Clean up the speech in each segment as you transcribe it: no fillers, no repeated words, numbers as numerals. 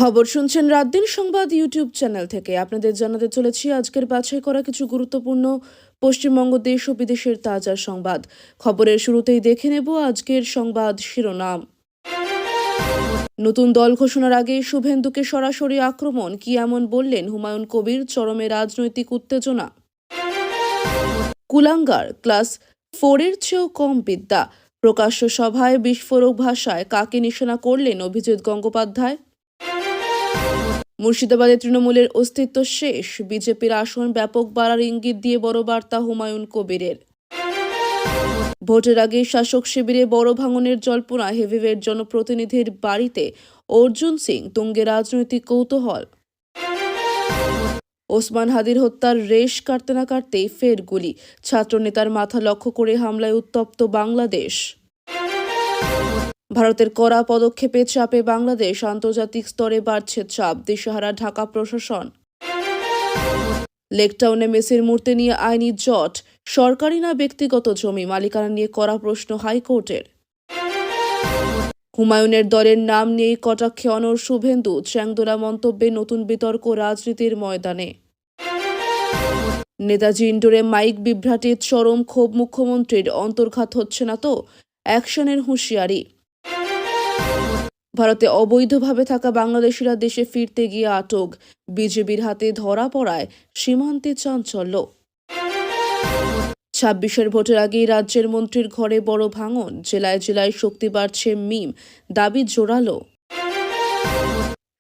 খবর শুনছেন রাতদিন সংবাদ ইউটিউব চ্যানেল থেকে। আপনাদের জানাতে চলেছি আজকের বাছাই করা কিছু গুরুত্বপূর্ণ পশ্চিমবঙ্গ দেশ ও বিদেশের তাজা সংবাদ। খবরের শুরুতেই দেখে নেব আজকের সংবাদ শিরোনাম। নতুন দল ঘোষণার আগে শুভেন্দুকে সরাসরি আক্রমণ, কি এমন বললেন হুমায়ুন কবির? চরমে রাজনৈতিক উত্তেজনা। কুলাঙ্গার, ক্লাস 4-এর চেয়েও কম বিদ্যা। প্রকাশ্য সভায় বিস্ফোরক ভাষায় কাকে নিশানা করলেন অভিজিৎ গঙ্গোপাধ্যায়? মুর্শিদাবাদে তৃণমূলের অস্তিত্ব শেষ, বিজেপির আসন ব্যাপক বাড়ার ইঙ্গিত দিয়ে বড় বার্তা হুমায়ুন কবিরের। ভোটের আগে শাসক শিবিরে বড় ভাঙনের জল্পনা, হেভিওয়েট জনপ্রতিনিধির বাড়িতে অর্জুন সিং তুঙ্গে রাজনৈতিক কৌতূহল। ওসমান হাদির হত্যার রেশ কাটতে না কাটতেই ফের গুলি, ছাত্রনেতার মাথা লক্ষ্য করে হামলায় উত্তপ্ত বাংলাদেশ। ভারতের কড়া পদক্ষেপে চাপে বাংলাদেশ, আন্তর্জাতিক স্তরে বাড়ছে চাপ, দিশেহারা ঢাকা প্রশাসন। লেকটাউনে মেসির মূর্তি নিয়ে আইনি জট, সরকারি না ব্যক্তিগত জমি মালিকানা নিয়ে কড়া প্রশ্ন হাইকোর্টের। হুমায়ুনের দলের নাম নিয়েই কটাক্ষে অনড় শুভেন্দু, চ্যাংদোলা মন্তব্যে নতুন বিতর্ক রাজনীতির ময়দানে। নেতাজি ইন্ডোরে মাইক বিভ্রাটে চরম ক্ষোভ মুখ্যমন্ত্রীর, অন্তর্ঘাত হচ্ছে না তো? অ্যাকশনের হুঁশিয়ারি। ভারতে অবৈধভাবে থাকা বাংলাদেশিরা দেশে ফিরতে গিয়ে আটক, বিজেপির হাতে ধরা পড়ায় সীমান্তে চাঞ্চল্য। 26-এর ভোটের আগেই রাজ্যের মন্ত্রীর ঘরে বড় ভাঙন, জেলায় জেলায় শক্তি বাড়ছে মিম, দাবি জোরালো।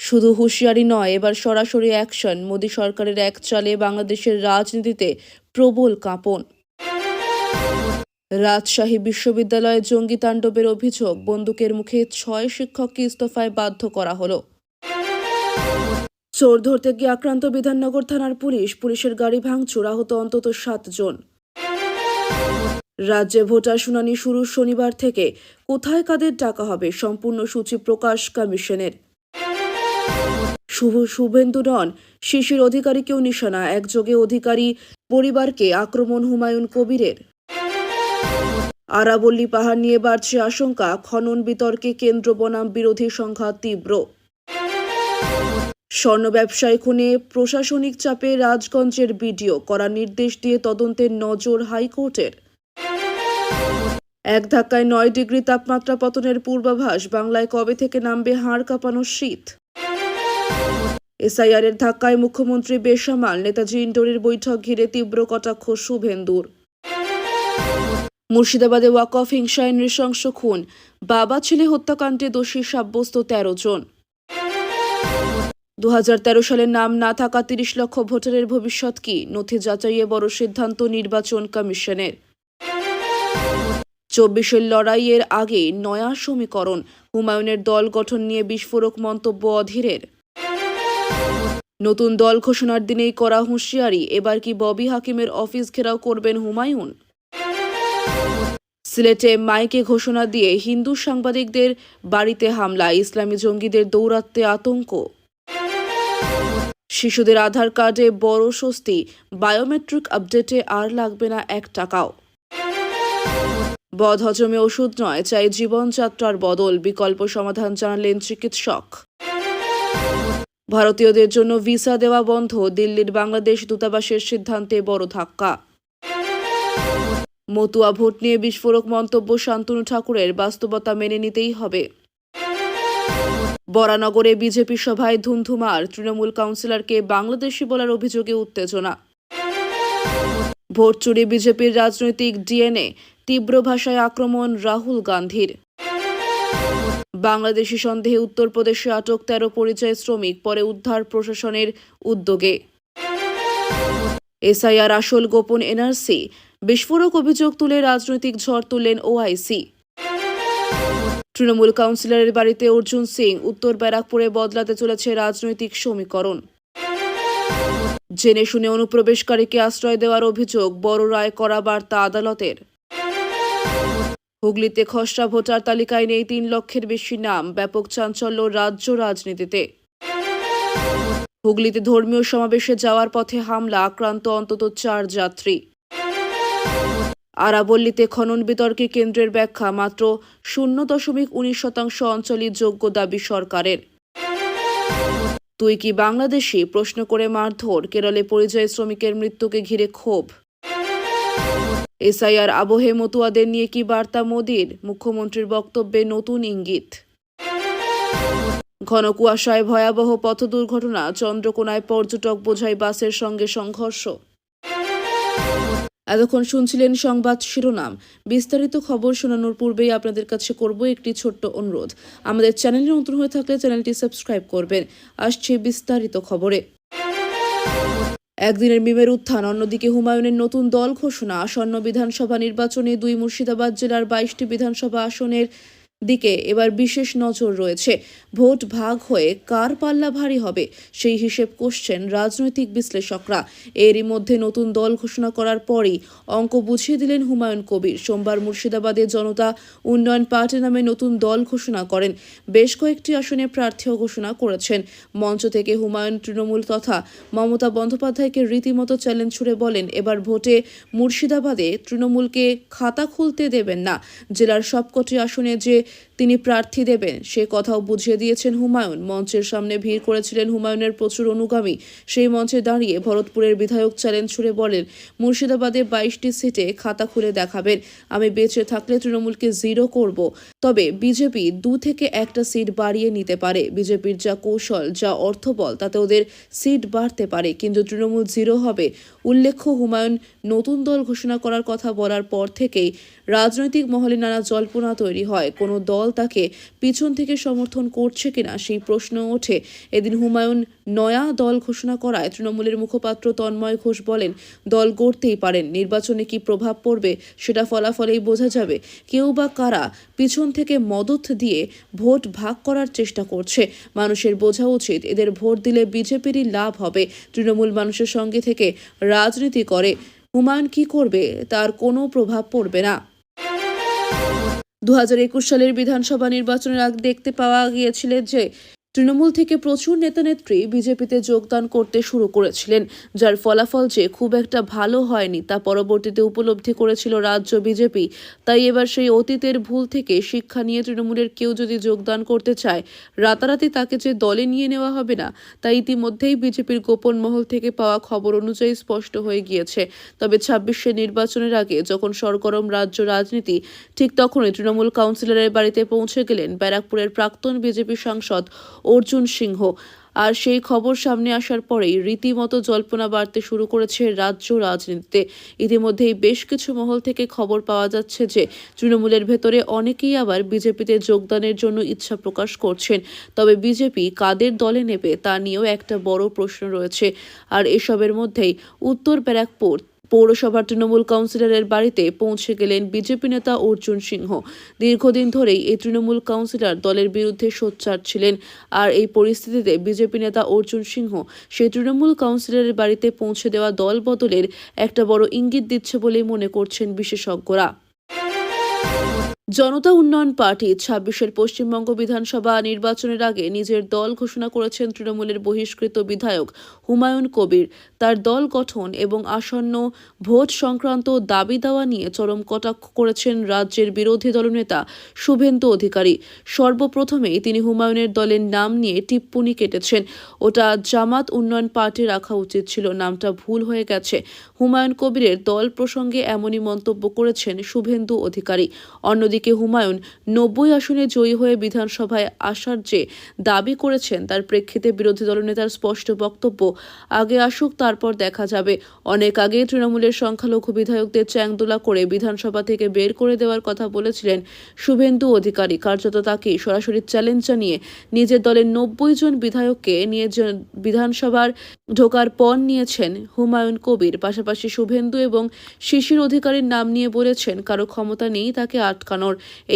শুধু হুঁশিয়ারি নয়, এবার সরাসরি অ্যাকশন, মোদী সরকারের এক চালে বাংলাদেশের রাজনীতিতে প্রবল কাঁপন। রাজশাহী বিশ্ববিদ্যালয়ে জঙ্গি তাণ্ডবের অভিযোগ, বন্দুকের মুখে 6 শিক্ষককে ইস্তফায় বাধ্য করা হলো। চোর ধরতে গিয়ে আক্রান্ত বিধাননগর থানার পুলিশের গাড়ি ভাঙচুর, আহত অন্তত 7 জন। রাজ্যে ভোটার শুনানি শুরু শনিবার থেকে, কোথায় কাদের ডাকা হবে সম্পূর্ণ সূচি প্রকাশ কমিশনের। শুভেন্দু নন, শিশির অধিকারীকেও নিশানা, একযোগে অধিকারী পরিবারকে আক্রমণ হুমায়ুন কবিরের। আরাবল্লী পাহাড় নিয়ে বাড়ছে আশঙ্কা, খনন বিতর্কে কেন্দ্র বনাম বিরোধী সংঘাত তীব্র। স্বর্ণ ব্যবসায়ী খুনে প্রশাসনিক চাপে রাজগঞ্জের বিডিও, কড়া নির্দেশ দিয়ে তদন্তের নজর হাইকোর্টের। এক ধাক্কায় 9 ডিগ্রি তাপমাত্রা পতনের পূর্বাভাস, বাংলায় কবে থেকে নামবে হাড় কাঁপানো শীত? এসআইআরের ধাক্কায় মুখ্যমন্ত্রী বেসামাল, নেতাজি ইন্ডোরের বৈঠক ঘিরে তীব্র কটাক্ষ শুভেন্দুর। মুর্শিদাবাদে ওয়াকফ হিংসায় নৃশংস খুন, বাবা ছেলে হত্যাকাণ্ডে দোষী সাব্যস্ত 13 জন। 2013 সালের নাম না থাকা 30 লক্ষ ভোটারের ভবিষ্যৎ কি? নথি যাচাইয়ে বড় সিদ্ধান্ত নির্বাচন কমিশনের। 24-এর লড়াইয়ের আগে নয়া সমীকরণ, হুমায়ুনের দল গঠন নিয়ে বিস্ফোরক মন্তব্য অধীরের। নতুন দল ঘোষণার দিনেই করা হুঁশিয়ারি, এবার কি ববি হাকিমের অফিস ঘেরাও করবেন হুমায়ুন? সিলেটে মাইকে ঘোষণা দিয়ে হিন্দু সাংবাদিকদের বাড়িতে হামলা, ইসলামী জঙ্গিদের দৌরাত্ম্যে আতঙ্ক। শিশুদের আধার কার্ডে বড় স্বস্তি, বায়োমেট্রিক আপডেটে আর লাগবে না 1 টাকাও। বদহজমে ওষুধ নয়, চাই জীবনযাত্রার বদল, বিকল্প সমাধান জানালেন চিকিৎসক। ভারতীয়দের জন্য ভিসা দেওয়া বন্ধ, দিল্লির বাংলাদেশ দূতাবাসের সিদ্ধান্তে বড় ধাক্কা। মতুয়া ভোট নিয়ে বিস্ফোরক মন্তব্য শান্তনু ঠাকুরের, বাস্তবতা মেনে নিতেই হবে। বরানগরে বিজেপি সভায় ধুন্ধুমার, তৃণমূল কাউন্সিলরকে বাংলাদেশি বলার অভিযোগে উত্তেজনা। ভোট চুরি বিজেপির রাজনৈতিক ডিএনএ, তীব্র ভাষায় আক্রমণ রাহুল গান্ধীর। বাংলাদেশি সন্দেহে উত্তরপ্রদেশে আটক 13 পরিযায়ী শ্রমিক, পরে উদ্ধার প্রশাসনের উদ্যোগে। এসআইআর আসল গোপন এনআরসি, বিস্ফোরক অভিযোগ তুলে রাজনৈতিক ঝড় তুললেন ওআইসি। তৃণমূল কাউন্সিলরের বাড়িতে অর্জুন সিং, উত্তর ব্যারাকপুরে বদলাতে চলেছে রাজনৈতিক সমীকরণ। জেনে শুনে অনুপ্রবেশকারীকে আশ্রয় দেওয়ার অভিযোগ, বড় রায় করা বার্তা আদালতের। হুগলিতে খসড়া ভোটার তালিকায় নেই 3 লক্ষের বেশি নাম, ব্যাপক চাঞ্চল্য রাজ্য রাজনীতিতে। হুগলিতে ধর্মীয় সমাবেশে যাওয়ার পথে হামলা, আক্রান্ত অন্তত 4 যাত্রী। আরাবল্লীতে খনন বিতর্কে কেন্দ্রের ব্যাখ্যা, মাত্র 0.19% অঞ্চলই যোগ্য দাবি সরকারের। তুই কি বাংলাদেশি? প্রশ্ন করে মারধর। কেরলে পরিযায়ী শ্রমিকের মৃত্যুকে ঘিরে ক্ষোভ। এসআইআর আবহে মতুয়াদের নিয়ে কি বার্তা মোদির? মুখ্যমন্ত্রীর বক্তব্যে নতুন ইঙ্গিত। ঘন কুয়াশায় ভয়াবহ পথ দুর্ঘটনা। চন্দ্রকোনায় পর্যটক বোঝাই বাসের সঙ্গে সংঘর্ষ। এতক্ষণ শুনছিলেন সংবাদ শিরোনাম। বিস্তারিত খবর শোনানোর পূর্বেই আপনাদের কাছে করব একটি ছোট্ট অনুরোধ। আমাদের চ্যানেলে নতুন হয়ে থাকলে চ্যানেলটি সাবস্ক্রাইব করবেন। আসছে বিস্তারিত খবরে। একদিনের মিমের উত্থান, অন্যদিকে হুমায়ুনের নতুন দল ঘোষণা। আসন্ন বিধানসভা নির্বাচনে মুর্শিদাবাদ জেলার 22টি বিধানসভা আসনের দিকে এবার বিশেষ নজর রয়েছে। ভোট ভাগ হয়ে কার পাল্লা ভারী হবে সেই হিসেব কষছেন রাজনৈতিক বিশ্লেষকরা। এরই মধ্যে নতুন দল ঘোষণা করার পরই অঙ্ক বুঝিয়ে দিলেন হুমায়ুন কবির। সোমবার মুর্শিদাবাদে জনতা উন্নয়ন পার্টি নামে নতুন দল ঘোষণা করেন। বেশ কয়েকটি আসনে প্রার্থীও ঘোষণা করেছেন। মঞ্চ থেকে হুমায়ুন তৃণমূল তথা মমতা বন্দ্যোপাধ্যায়কে রীতিমতো চ্যালেঞ্জ ছুড়ে বলেন, এবার ভোটে মুর্শিদাবাদে তৃণমূলকে খাতা খুলতে দেবেন না। জেলার সবকটি আসনে যে তিনি প্রার্থী দেবেন সে কথাও বুঝিয়ে দিয়েছেন হুমায়ুন। মঞ্চের সামনে ভিড় করেছিলেন হুমায়ুনের প্রচুর অনুগামী। সেই মঞ্চে দাঁড়িয়ে ভরতপুরের বিধায়ক চ্যালেঞ্জ ছুড়ে বলেন, মুর্শিদাবাদে 22টি সিটে খাতা খুলে দেখাবেন। আমি বেঁচে থাকলে তৃণমূলকে 0 করব। তবে বিজেপি 2 থেকে 1টা সিট বাড়িয়ে নিতে পারে। বিজেপির যা কৌশল, যা অর্থবল, তাতে ওদের সিট বাড়তে পারে, কিন্তু তৃণমূল 0 হবে। উল্লেখ্য, হুমায়ুন নতুন দল ঘোষণা করার কথা বলার পর থেকেই রাজনৈতিক মহলে নানা জল্পনা তৈরি হয়। কোনো দল তাকে পিছন থেকে সমর্থন করছে কিনা সেই প্রশ্ন ওঠে। এদিন হুমায়ুন নয়া দল ঘোষণা করায় তৃণমূলের মুখপাত্র তন্ময় ঘোষ বলেন, দল গড়তেই পারেন, নির্বাচনে কি প্রভাব পড়বে সেটা ফলাফলেই বোঝা যাবে। কেউ বা কারা পিছন থেকে মদত দিয়ে ভোট ভাগ করার চেষ্টা করছে। মানুষের বোঝা উচিত, এদের ভোট দিলে বিজেপিরই লাভ হবে। তৃণমূল মানুষের সঙ্গে থেকে রাজনীতি করে। হুমায়ুন কি করবে তার কোনো প্রভাব পড়বে না। 2021 সালের বিধানসভা নির্বাচনের আগে দেখতে পাওয়া গিয়েছিল যে তৃণমূল থেকে প্রচুর নেতানেত্রী বিজেপিতে যোগদান করতে শুরু করেছিলেন, যার ফলাফল যে খুব একটা ভালো হয়নি তা পরবর্তীতে উপলব্ধি করেছিল রাজ্য বিজেপি। তাই এবার সেই অতীতের ভুল থেকে শিক্ষা নিয়ে তৃণমূলের কেউ যদি যোগদান করতে চায়, রাতারাতি তাকে যে দলে নিয়ে নেওয়া হবে না, তা ইতিমধ্যেই বিজেপির গোপন মহল থেকে পাওয়া খবর অনুযায়ী স্পষ্ট হয়ে গিয়েছে। তবে 26 নির্বাচনের আগে যখন সরগরম রাজ্য রাজনীতি, ঠিক তখনই তৃণমূল কাউন্সিলরের বাড়িতে পৌঁছে গেলেন ব্যারাকপুরের প্রাক্তন বিজেপি সাংসদ অর্জুন সিংহ। আর সেই খবর সামনে আসার পরেই রীতিমতো জল্পনা বাড়তে শুরু করেছে রাজ্য রাজনীতিতে। ইতিমধ্যেই বেশ কিছু মহল থেকে খবর পাওয়া যাচ্ছে যে তৃণমূলের ভেতরে অনেকেই আবার বিজেপিতে যোগদানের জন্য ইচ্ছা প্রকাশ করছেন। তবে বিজেপি কাদের দলে নেবে তা নিয়েও একটা বড় প্রশ্ন রয়েছে। আর এসবের মধ্যেই উত্তর ব্যারাকপুর পৌরসভার তৃণমূল কাউন্সিলরের বাড়িতে পৌঁছে গেলেন বিজেপি নেতা অর্জুন সিংহ। দীর্ঘদিন ধরেই এই তৃণমূল কাউন্সিলর দলের বিরুদ্ধে সোচ্চার ছিলেন। আর এই পরিস্থিতিতে বিজেপি নেতা অর্জুন সিংহ সেই তৃণমূল কাউন্সিলরের বাড়িতে পৌঁছে দেওয়া দল বদলের একটা বড় ইঙ্গিত দিচ্ছে বলেই মনে করছেন বিশেষজ্ঞরা। জনতা উন্নয়ন পার্টি 26 পশ্চিমবঙ্গ বিধানসভা নির্বাচনের আগে নিজের দল ঘোষণা করেছেন তৃণমূলের বহিষ্কৃত বিধায়ক হুমায়ুন কবির। তার দল গঠন এবং আসন্ন ভোট সংক্রান্ত দাবি দাওয়া নিয়ে চরম কটাক্ষ করেছেন রাজ্যের বিরোধী দলনেতা শুভেন্দু অধিকারী। সর্বপ্রথমেই তিনি হুমায়ুনের দলের নাম নিয়ে টিপ্পনি কেটেছেন, ওটা জামাত উন্নয়ন পার্টি রাখা উচিত ছিল, নামটা ভুল হয়ে গেছে। হুমায়ুন কবিরের দল প্রসঙ্গে এমনই মন্তব্য করেছেন শুভেন্দু অধিকারী। অন্যদিকে হুমায়ুন 90 আসনে জয়ী হয়ে বিধানসভায় আসার যে দাবি করেছেন তার প্রেক্ষিতে বিরোধী দলনেতার স্পষ্ট বক্তব্য, আগে আসুক তারপর দেখা যাবে। অনেক আগে তৃণমূলের সংখ্যালঘু বিধায়কদের চ্যাংদোলা করে বিধানসভা থেকে বের করে দেওয়ার কথা বলেছিলেন শুভেন্দু অধিকারী। কার্যত তাকে সরাসরি চ্যালেঞ্জ জানিয়ে নিজের দলের 90 জন বিধায়ককে নিয়ে বিধানসভার ঢোকার পণ নিয়েছেন হুমায়ুন কবির। পাশাপাশি শুভেন্দু এবং শিশির অধিকারীর নাম নিয়ে বলেছেন কারো ক্ষমতা নেই তাকে আটকানোর।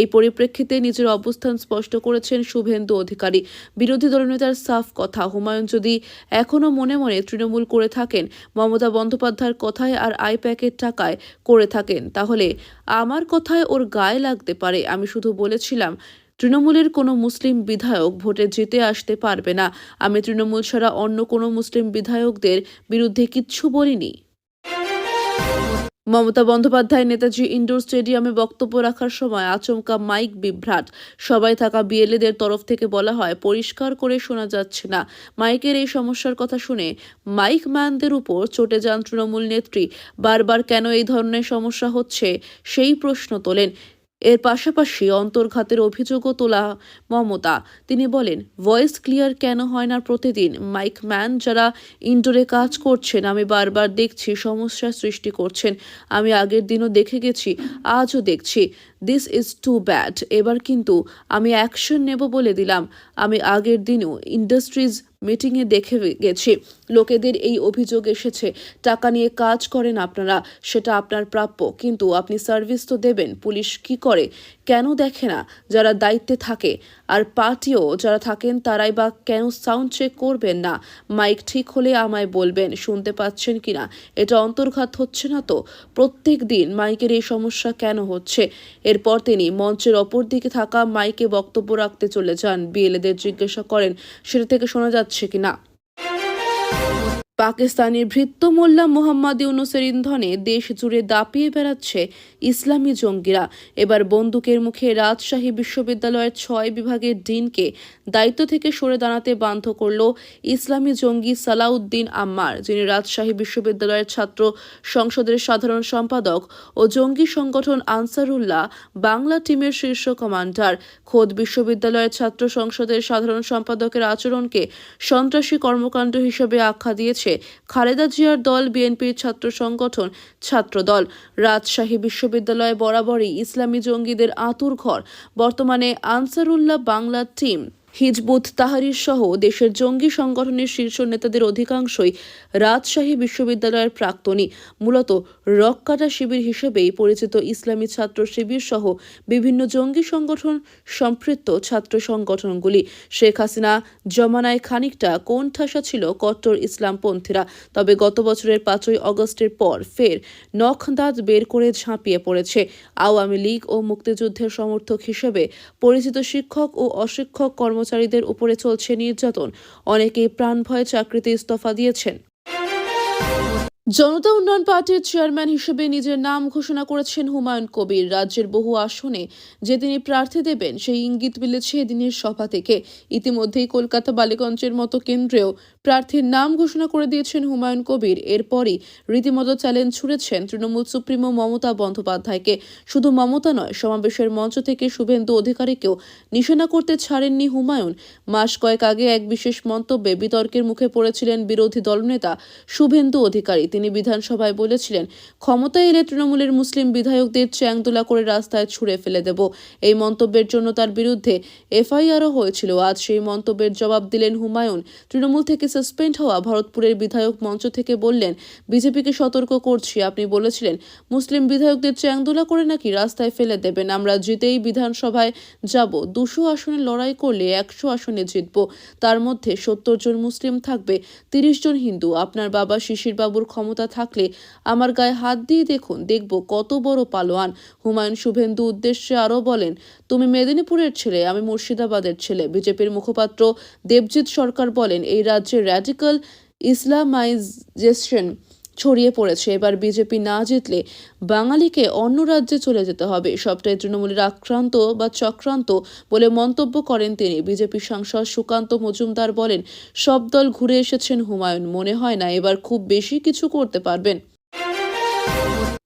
এই পরিপ্রেক্ষিতে নিজের অবস্থান স্পষ্ট করেছেন শুভেন্দু অধিকারী। বিরোধী দলনেতার সাফ কথা, হুমায়ুন যদি এখনো মনে মনে তৃণমূল করে থাকেন, মমতা বন্দ্যোপাধ্যায়ের কথায় আর আইপ্যাকের টাকায় করে থাকেন, তাহলে আমার কথায় ওর গায়ে লাগতে পারে। আমি শুধু বলেছিলাম তৃণমূলের কোনো মুসলিম বিধায়ক ভোটে জিতে আসতে পারবে না। আমি তৃণমূল ছাড়া অন্য কোনো মুসলিম বিধায়কদের বিরুদ্ধে কিচ্ছু বলিনি। মমতা বন্দ্যোপাধ্যায় নেতাজি ইনডোর স্টেডিয়ামে বক্তব্য রাখার সময় আচমকা মাইক বিভ্রাট। সবাই থাকা বিএলএদের তরফ থেকে বলা হয় পরিষ্কার করে শোনা যাচ্ছে না। মাইকের এই সমস্যার কথা শুনে মাইক ম্যানদের উপর চটে যান তৃণমূল নেত্রী। বারবার কেন এই ধরনের সমস্যা হচ্ছে সেই প্রশ্ন তোলেন। এর পাশাপাশি অন্তর্ঘাতের অভিযোগও তোলা মমতা। তিনি বলেন, ভয়েস ক্লিয়ার কেন হয় না প্রতিদিন? মাইক ম্যান যারা ইনডোরে কাজ করছেন আমি বারবার দেখছি সমস্যার সৃষ্টি করছেন। আমি আগের দিনও দেখে গেছি, আজও দেখছি। This is too bad. এবার কিন্তু আমি অ্যাকশন নেব বলে দিলাম। আমি আগের দিনও ইন্ডাস্ট্রিজ মিটিংয়ে দেখে গেছি, লোকেদের এই অভিযোগ এসেছে, টাকা নিয়ে কাজ করেন আপনারা, সেটা আপনার প্রাপ্য, কিন্তু আপনি সার্ভিস তো দেবেন। পুলিশ কি করে, কেন দেখে না? যারা দায়িত্বে থাকে আর পার্টিও যারা থাকেন তারাই বা কেন সাউন্ড চেক করবেন না? মাইক ঠিক হলে আমায় বলবেন, শুনতে পাচ্ছেন কিনা? এটা অন্তর্ঘাত হচ্ছে না তো? প্রত্যেক দিন মাইকের এই সমস্যা কেন হচ্ছে? এরপর তিনি মঞ্চের অপর দিকে থাকা মাইকে বক্তব্য রাখতে চলে যান। বিএলএদের জিজ্ঞাসা করেন সেটা থেকে শোনা যাচ্ছে কিনা। পাকিস্তানের ভৃত্য মোল্লা মোহাম্মদ ইউনুসের ইন্ধনে দেশ জুড়ে দাপিয়ে বেড়াচ্ছে ইসলামী জঙ্গিরা। এবার বন্দুকের মুখে রাজশাহী বিশ্ববিদ্যালয়ের 6 বিভাগের ডিনকে দায়িত্ব থেকে সরে দাঁড়াতে বাধ্য করল ইসলামী জঙ্গি সালাউদ্দিন আম্মার, যিনি রাজশাহী বিশ্ববিদ্যালয়ের ছাত্র সংসদের সাধারণ সম্পাদক ও জঙ্গি সংগঠন আনসারুল্লাহ বাংলা টিমের শীর্ষ কমান্ডার। খোদ বিশ্ববিদ্যালয়ের ছাত্র সংসদের সাধারণ সম্পাদকের আচরণকে সন্ত্রাসী কর্মকাণ্ড হিসেবে আখ্যা দিয়েছে খালেদা জিয়ার দল, বিএনপির ছাত্র সংগঠন ছাত্রদল। রাজশাহী বিশ্ববিদ্যালয় বরাবরই ইসলামী জঙ্গিদের আঁতুড়ঘর। বর্তমানে Ansarullah Bangla team, Hizbut Tahrir সহ দেশের জঙ্গি সংগঠনের শীর্ষ নেতাদের অধিকাংশই রাজশাহী বিশ্ববিদ্যালয়ের প্রাক্তনী। মূলত রককাটা শিবির হিসেবেই পরিচিত ইসলামী ছাত্র শিবির সহ বিভিন্ন জঙ্গি সংগঠন সম্পৃক্ত ছাত্র সংগঠনগুলি। শেখ হাসিনা জমানায় খানিকটা কোণঠাসা ছিল কট্টর ইসলামপন্থীরা, তবে গত বছরের 5ই অগস্টের পর ফের নখ দাঁত বের করে ঝাঁপিয়ে পড়েছে। আওয়ামী লীগ ও মুক্তিযুদ্ধের সমর্থক হিসেবে পরিচিত শিক্ষক ও অশিক্ষক কর্মচারীদের উপরে চলছে নির্যাতন। অনেকেই প্রাণ ভয়ে চাকরিতে ইস্তফা দিয়েছেন। জনতা উন্নয়ন পার্টির চেয়ারম্যান হিসেবে নিজের নাম ঘোষণা করেছেন হুমায়ুন কবির। রাজ্যের বহু আসনে যে তিনি প্রার্থী দেবেন সেই ইঙ্গিত মিলেছে এদিনের সভা থেকে। ইতিমধ্যেই কলকাতা বালিগঞ্জের মতো কেন্দ্রেও প্রার্থীর নাম ঘোষণা করে দিয়েছেন হুমায়ুন কবির। এরপরই রীতিমতো চ্যালেঞ্জ ছুড়েছেন তৃণমূল সুপ্রিমো মমতা বন্দ্যোপাধ্যায়কে। শুধু মমতা নয়, সমাবেশের মঞ্চ থেকে শুভেন্দু অধিকারীকেও নিশানা করতে ছাড়েননি হুমায়ুন। মাস কয়েক আগে এক বিশেষ মন্তব্যে বিতর্কের মুখে পড়েছিলেন বিরোধী দলনেতা শুভেন্দু অধিকারী। তিনি বিধানসভায় বলেছিলেন, ক্ষমতায় এলে তৃণমূলের মুসলিম বিধায়কদের চ্যাংদোলা করে রাস্তায় ছুঁড়ে ফেলে দেব। এই মন্তব্যের জন্য তার বিরুদ্ধে এফআইআরও হয়েছিল। আজ সেই মন্তব্যের জবাব দিলেন হুমায়ুন। তৃণমূল থেকে সাসপেন্ড হওয়া ভরতপুরের বিধায়ক মঞ্চ থেকে বললেন, বিজেপিকে সতর্ক করছি, আপনি বলেছিলেন মুসলিম বিধায়কদের চ্যাংদোলা করে নাকি রাস্তায় ফেলে দেবেন। আমরা জিতেই বিধানসভায় যাব। 200 আসনে লড়াই করলে 100 আসনে জিতব। তার মধ্যে 70 জন মুসলিম থাকবে, 30 জন হিন্দু। আপনার বাবা শিশির বাবুর ক্ষমতা থাকলে আমার গায়ে হাত দিয়ে দেখুন, দেখব কত বড় পালোয়ান। হুমায়ুন শুভেন্দু উদ্দেশ্যে আরও বলেন, তুমি মেদিনীপুরের ছেলে, আমি মুর্শিদাবাদের ছেলে। বিজেপির মুখপাত্র দেবজিৎ সরকার বলেন, এই রাজ্যে র্যাডিক্যাল ইসলামাইজেশন ছড়িয়ে পড়েছে। এবার বিজেপি না জিতলে বাঙালিকে অন্য রাজ্যে চলে যেতে হবে। সবটাই তৃণমূলের আক্রান্ত বা চক্রান্ত বলে মন্তব্য করেন তিনি। বিজেপি সাংসদ সুকান্ত মজুমদার বলেন, সব দল ঘুরে এসেছেন হুমায়ুন, মনে হয় না এবার খুব বেশি কিছু করতে পারবেন।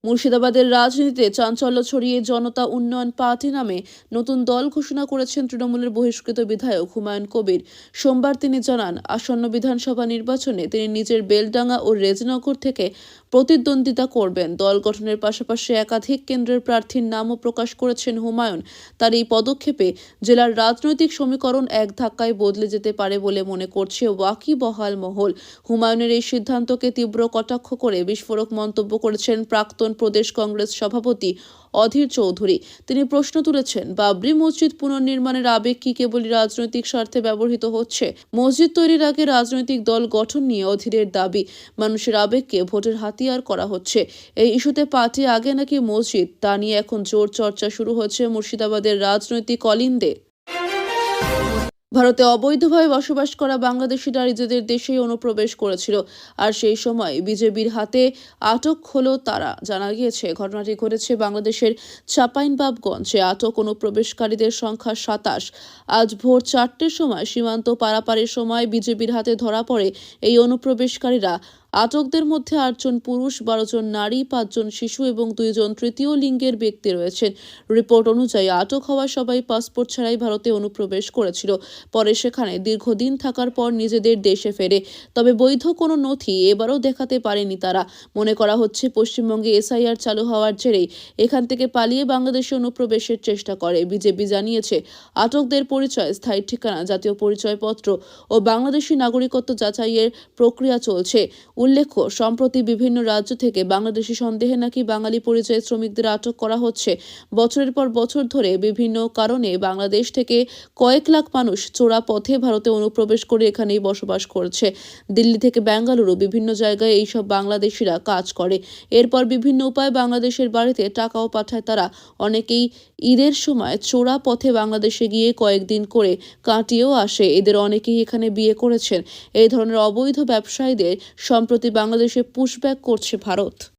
মুর্শিদাবাদের রাজনীতিতে চাঞ্চল্য ছড়িয়ে জনতা উন্নয়ন পার্টি নামে নতুন দল ঘোষণা করেছেন তৃণমূলের বহিষ্কৃত বিধায়ক হুমায়ুন কবির। সোমবার তিনি জানান, আসন্ন বিধানসভা নির্বাচনে তিনি নিজের বেলডাঙ্গা ও রেজিনগর থেকে প্রতিদ্বন্দ্বিতা করবেন। দল গঠনের পাশাপাশি একাধিক কেন্দ্রের প্রার্থীর নামও প্রকাশ করেছেন হুমায়ুন। তার এই পদক্ষেপে জেলার রাজনৈতিক সমীকরণ এক ধাক্কায় বদলে যেতে পারে বলে মনে করছে ওয়াকিবহাল মহল। হুমায়ুনের এই সিদ্ধান্তকে তীব্র কটাক্ষ করে বিস্ফোরক মন্তব্য করেছেন প্রাক্তন প্রদেশ কংগ্রেস সভাপতি অধীর চৌধুরী। তিনি প্রশ্ন তুলেছেন, বাবরি মসজিদ পুনর্নির্মাণের আবেগ কি কেবলই রাজনৈতিক স্বার্থে ব্যবহৃত হচ্ছে? মসজিদ তৈরির আগে রাজনৈতিক দল গঠন নিয়ে অধীরের দাবি, মানুষের আবেগকে ভোটের হাতিয়ার করা হচ্ছে। এই ইস্যুতে পার্টি আগে নাকি মসজিদ, তা নিয়ে এখন জোর চর্চা শুরু হয়েছে মুর্শিদাবাদের রাজনৈতিক অলিন্দে। ভারতে অবৈধভাবে বসবাস করা বাংলাদেশিরা নিজেদের দেশেই অনুপ্রবেশ করেছিল, আর সেই সময় বিজেপির হাতে আটক হলো তারা। জানা গিয়েছে ঘটনাটি ঘটেছে বাংলাদেশের চাঁপাইনবাবগঞ্জে। আটক অনুপ্রবেশকারীদের সংখ্যা ২৭। আজ ভোর ৪টের সময় সীমান্ত পারাপারের সময় বিজেপির হাতে ধরা পড়ে এই অনুপ্রবেশকারীরা। আটকদের মধ্যে ৮জন পুরুষ, ১২জন নারী, ৫জন শিশু এবং ২জন তৃতীয় লিঙ্গের ব্যক্তি রয়েছেন। রিপোর্ট অনুযায়ী আটক হওয়া সবাই পাসপোর্ট ছাড়াই ভারতে অনুপ্রবেশ করেছিল। পরে সেখানে দীর্ঘদিন থাকার পর নিজেদের দেশে ফেরে। তবে বৈধ কোনো নথি এবারও দেখাতে পারেনি তারা। মনে করা হচ্ছে পশ্চিমবঙ্গে এসআইআর চালু হওয়ার জেরেই এখান থেকে পালিয়ে বাংলাদেশে অনুপ্রবেশের চেষ্টা করে। বিজেপি জানিয়েছে আটকদের পরিচয়, স্থায়ী ঠিকানা, জাতীয় পরিচয়পত্র ও বাংলাদেশি নাগরিকত্ব যাচাইয়ের প্রক্রিয়া চলছে। উল্লেখ্য, সম্প্রতি বিভিন্ন রাজ্য থেকে বাংলাদেশি সন্দেহে নাকি বাঙালি পরিযায়ী শ্রমিকদের আটক করা হচ্ছে। বছরের পর বছর ধরে বিভিন্ন কারণে বাংলাদেশ থেকে কয়েক লাখ মানুষ চোরা পথে ভারতে অনুপ্রবেশ করে এখানেই বসবাস করছে। দিল্লি থেকে বেঙ্গালুরু বিভিন্ন জায়গায় এইসব বাংলাদেশিরা কাজ করে। এরপর বিভিন্ন উপায়ে বাংলাদেশের বাড়িতে টাকাও পাঠায় তারা। অনেকেই ঈদের সময় চোরা পথে বাংলাদেশে গিয়ে কয়েকদিন করে কাটিয়েও আসে। এদের অনেকেই এখানে বিয়ে করেছেন। এই ধরনের অবৈধ ব্যবসায়ীদের সম্প্রতি বাংলাদেশে পুশব্যাক করছে ভারত।